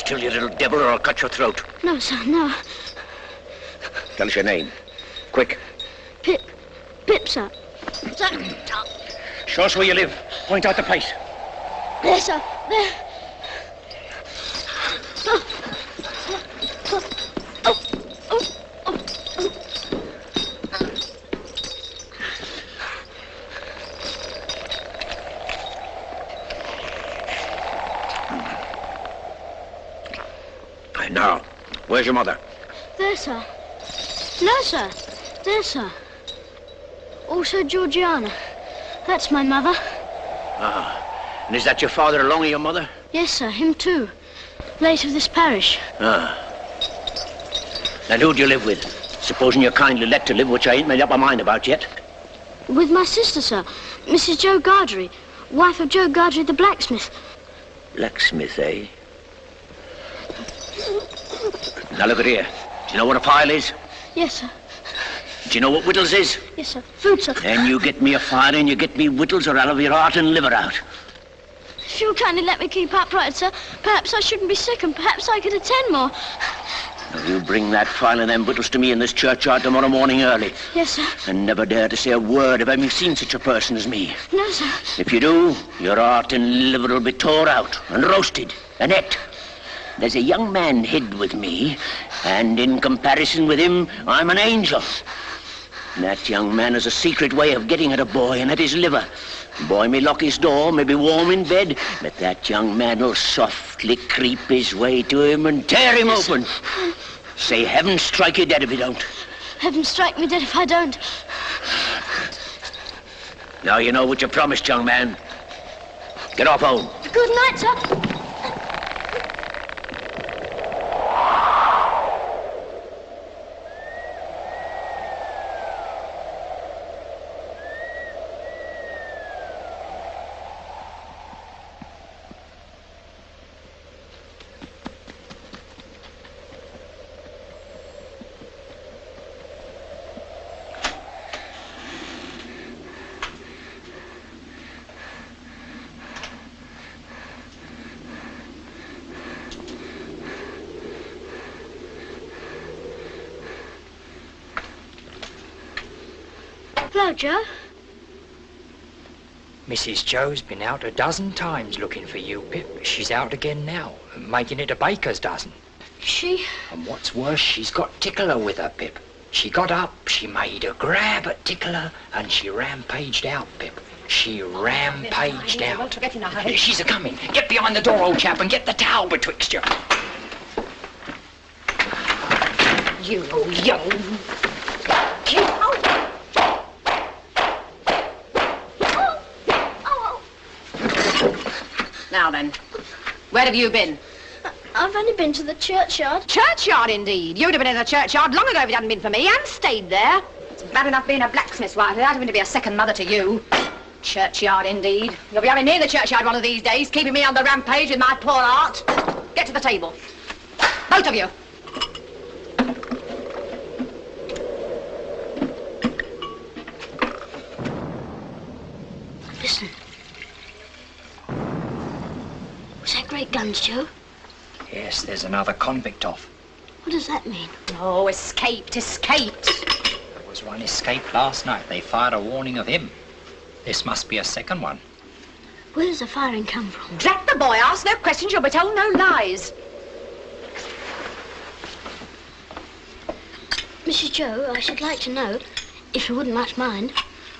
still, you little devil, or I'll cut your throat. No, sir, no. Tell us your name. Quick. Pip. Pip, sir. Sir. Show us where you live. Point out the place. There, sir. There. Oh. Oh. Oh. Oh. Now, where's your mother? There, sir. No, sir. There, sir. Also Georgiana. That's my mother. Ah. And is that your father along with your mother? Yes, sir. Him too. Late of this parish. Ah. And who do you live with? Supposing you're kindly let to live, which I ain't made up my mind about yet. With my sister, sir. Mrs. Joe Gargery. Wife of Joe Gargery, the blacksmith. Blacksmith, eh? Now look at here. Do you know what a file is? Yes, sir. Do you know what whittles is? Yes, sir. Food, sir. Then you get me a file and you get me whittles, or I'll have your heart and liver out. If you'll kindly let me keep upright, sir, perhaps I shouldn't be sick and perhaps I could attend more. Now you bring that file and them whittles to me in this churchyard tomorrow morning early. Yes, sir. And never dare to say a word of having seen such a person as me. No, sir. If you do, your heart and liver will be tore out and roasted and ate. There's a young man hid with me, and in comparison with him, I'm an angel. That young man has a secret way of getting at a boy and at his liver. The boy may lock his door, may be warm in bed, but that young man will softly creep his way to him and tear him open. Say, heaven strike you dead if you don't. Heaven strike me dead if I don't. Now you know what you promised, young man. Get off home. Good night, sir. Hello, Joe. Mrs. Joe's been out a dozen times looking for you, Pip. She's out again now, making it a baker's dozen. She? And what's worse, she's got Tickler with her, Pip. She got up, she made a grab at Tickler, and she rampaged out, Pip. She rampaged out. She's a-coming. Get behind the door, old chap, and get the towel betwixt you. You young... Now then, where have you been? I've only been to the churchyard. Churchyard, indeed. You'd have been in the churchyard long ago if it hadn't been for me, and stayed there. It's bad enough being a blacksmith's wife without having to be a second mother to you. Churchyard, indeed. You'll be having me in the churchyard one of these days, keeping me on the rampage with my poor heart. Get to the table. Both of you. Listen. Was that great guns, Joe? Yes, there's another convict off. What does that mean? Oh, escaped, escaped. There was one escaped last night. They fired a warning of him. This must be a second one. Where does the firing come from? Drat the boy, ask no questions, you'll be told no lies. Mrs. Joe, I should like to know, if you wouldn't much mind,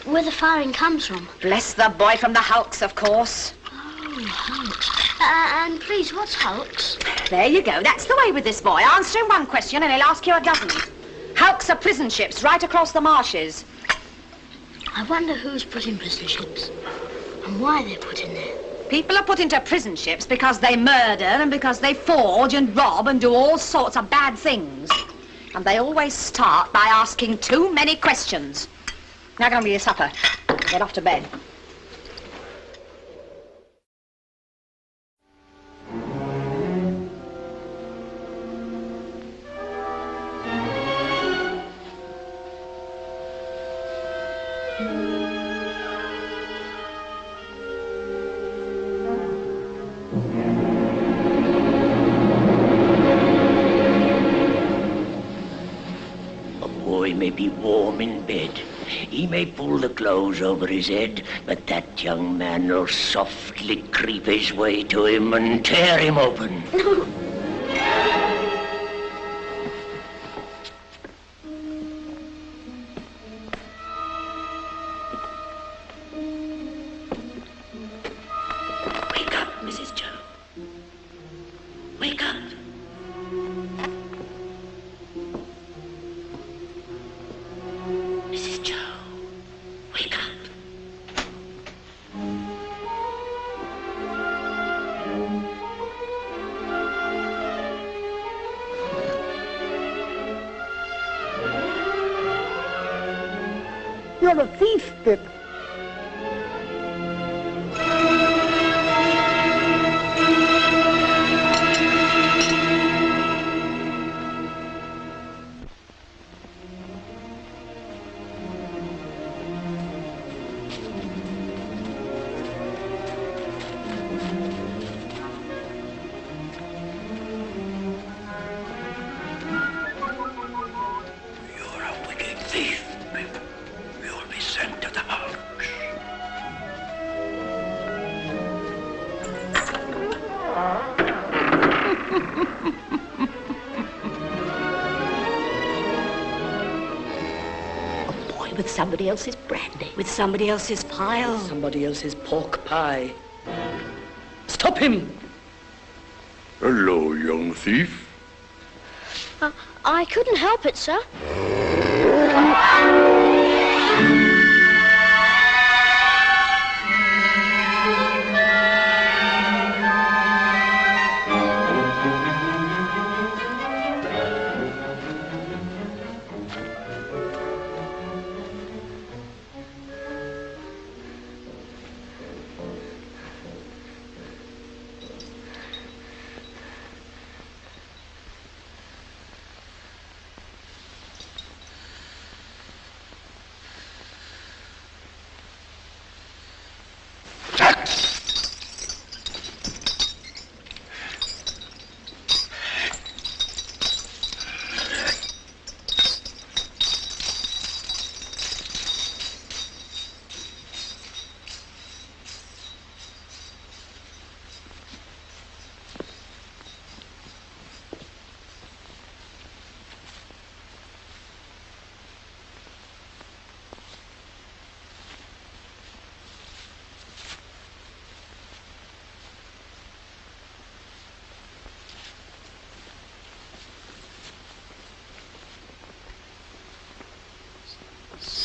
where the firing comes from. Bless the boy, from the hulks, of course. Oh, hulks. And please, what's hulks? There you go. That's the way with this boy. Answer him one question and he'll ask you a dozen. Hulks are prison ships right across the marshes. I wonder who's put in prison ships and why they're put in there. People are put into prison ships because they murder and because they forge and rob and do all sorts of bad things. And they always start by asking too many questions. Now go and be your supper. Get off to bed. may be warm in bed. He may pull the clothes over his head, but that young man will softly creep his way to him and tear him open. Wake up, Mrs. Joe. Wake up. Mrs. Joe, wake up. You're a thief, Pip. With somebody else's brandy. With somebody else's pile. Somebody else's pork pie. Stop him! Hello, young thief. I couldn't help it, sir.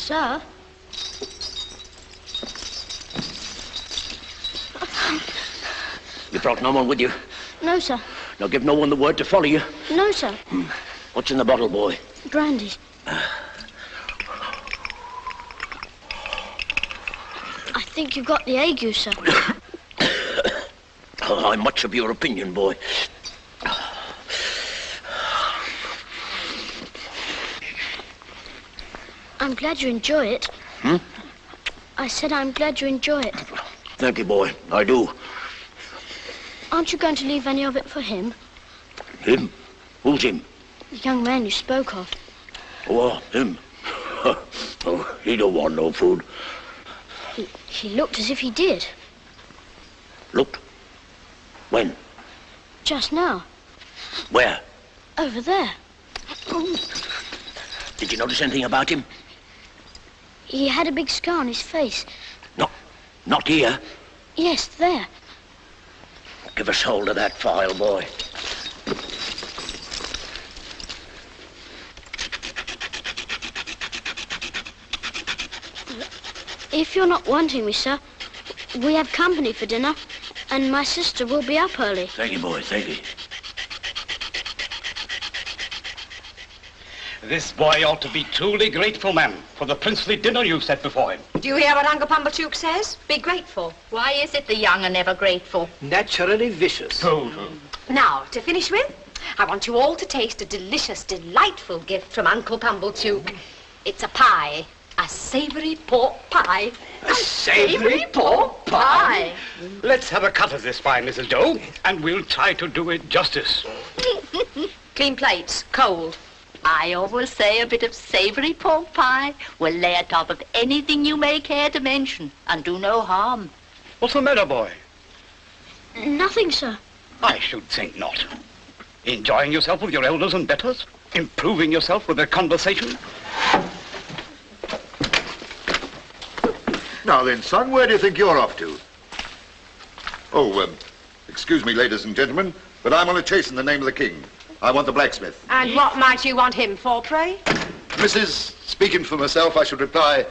Sir? You brought no one with you? No, sir. Now give no one the word to follow you? No, sir. What's in the bottle, boy? Brandy. I think you got the ague, sir. Oh, I'm much of your opinion, boy. I'm glad you enjoy it. Hmm? I said I'm glad you enjoy it. Thank you, boy. I do. Aren't you going to leave any of it for him? Him? Who's him? The young man you spoke of. Oh, him. Oh, he don't want no food. He looked as if he did. Looked? When? Just now. Where? Over there. Did you notice anything about him? He had a big scar on his face. No, not here. Yes, there. Give us hold of that file, boy. If you're not wanting me, sir, we have company for dinner, and my sister will be up early. Thank you, boy, thank you. This boy ought to be truly grateful, ma'am, for the princely dinner you set before him. Do you hear what Uncle Pumblechook says? Be grateful. Why is it the young are never grateful? Naturally vicious. Now, to finish with, I want you all to taste a delicious, delightful gift from Uncle Pumblechook. It's a pie. A savoury pork pie. A savoury pork pie? Let's have a cut of this pie, Mrs. Doe, and we'll try to do it justice. Clean plates, cold. I always say a bit of savoury pork pie will lay atop of anything you may care to mention and do no harm. What's the matter, boy? Nothing, sir. I should think not. Enjoying yourself with your elders and betters? Improving yourself with their conversation? Now then, son, where do you think you're off to? Oh, excuse me, ladies and gentlemen, but I'm on a chase in the name of the king. I want the blacksmith. And what might you want him for, pray? Mrs., speaking for myself, I should reply,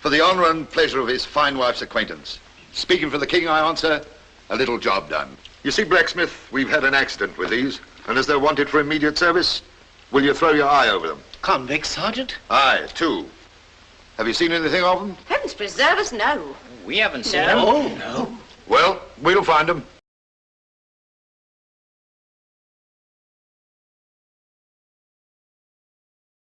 for the honour and pleasure of his fine wife's acquaintance. Speaking for the king, I answer, a little job done. You see, blacksmith, we've had an accident with these, and as they're wanted for immediate service, will you throw your eye over them? Convicts, Sergeant? Aye, 2. Have you seen anything of them? Heavens preserve us, no. We haven't seen No. them. Oh, no. Well, we'll find them.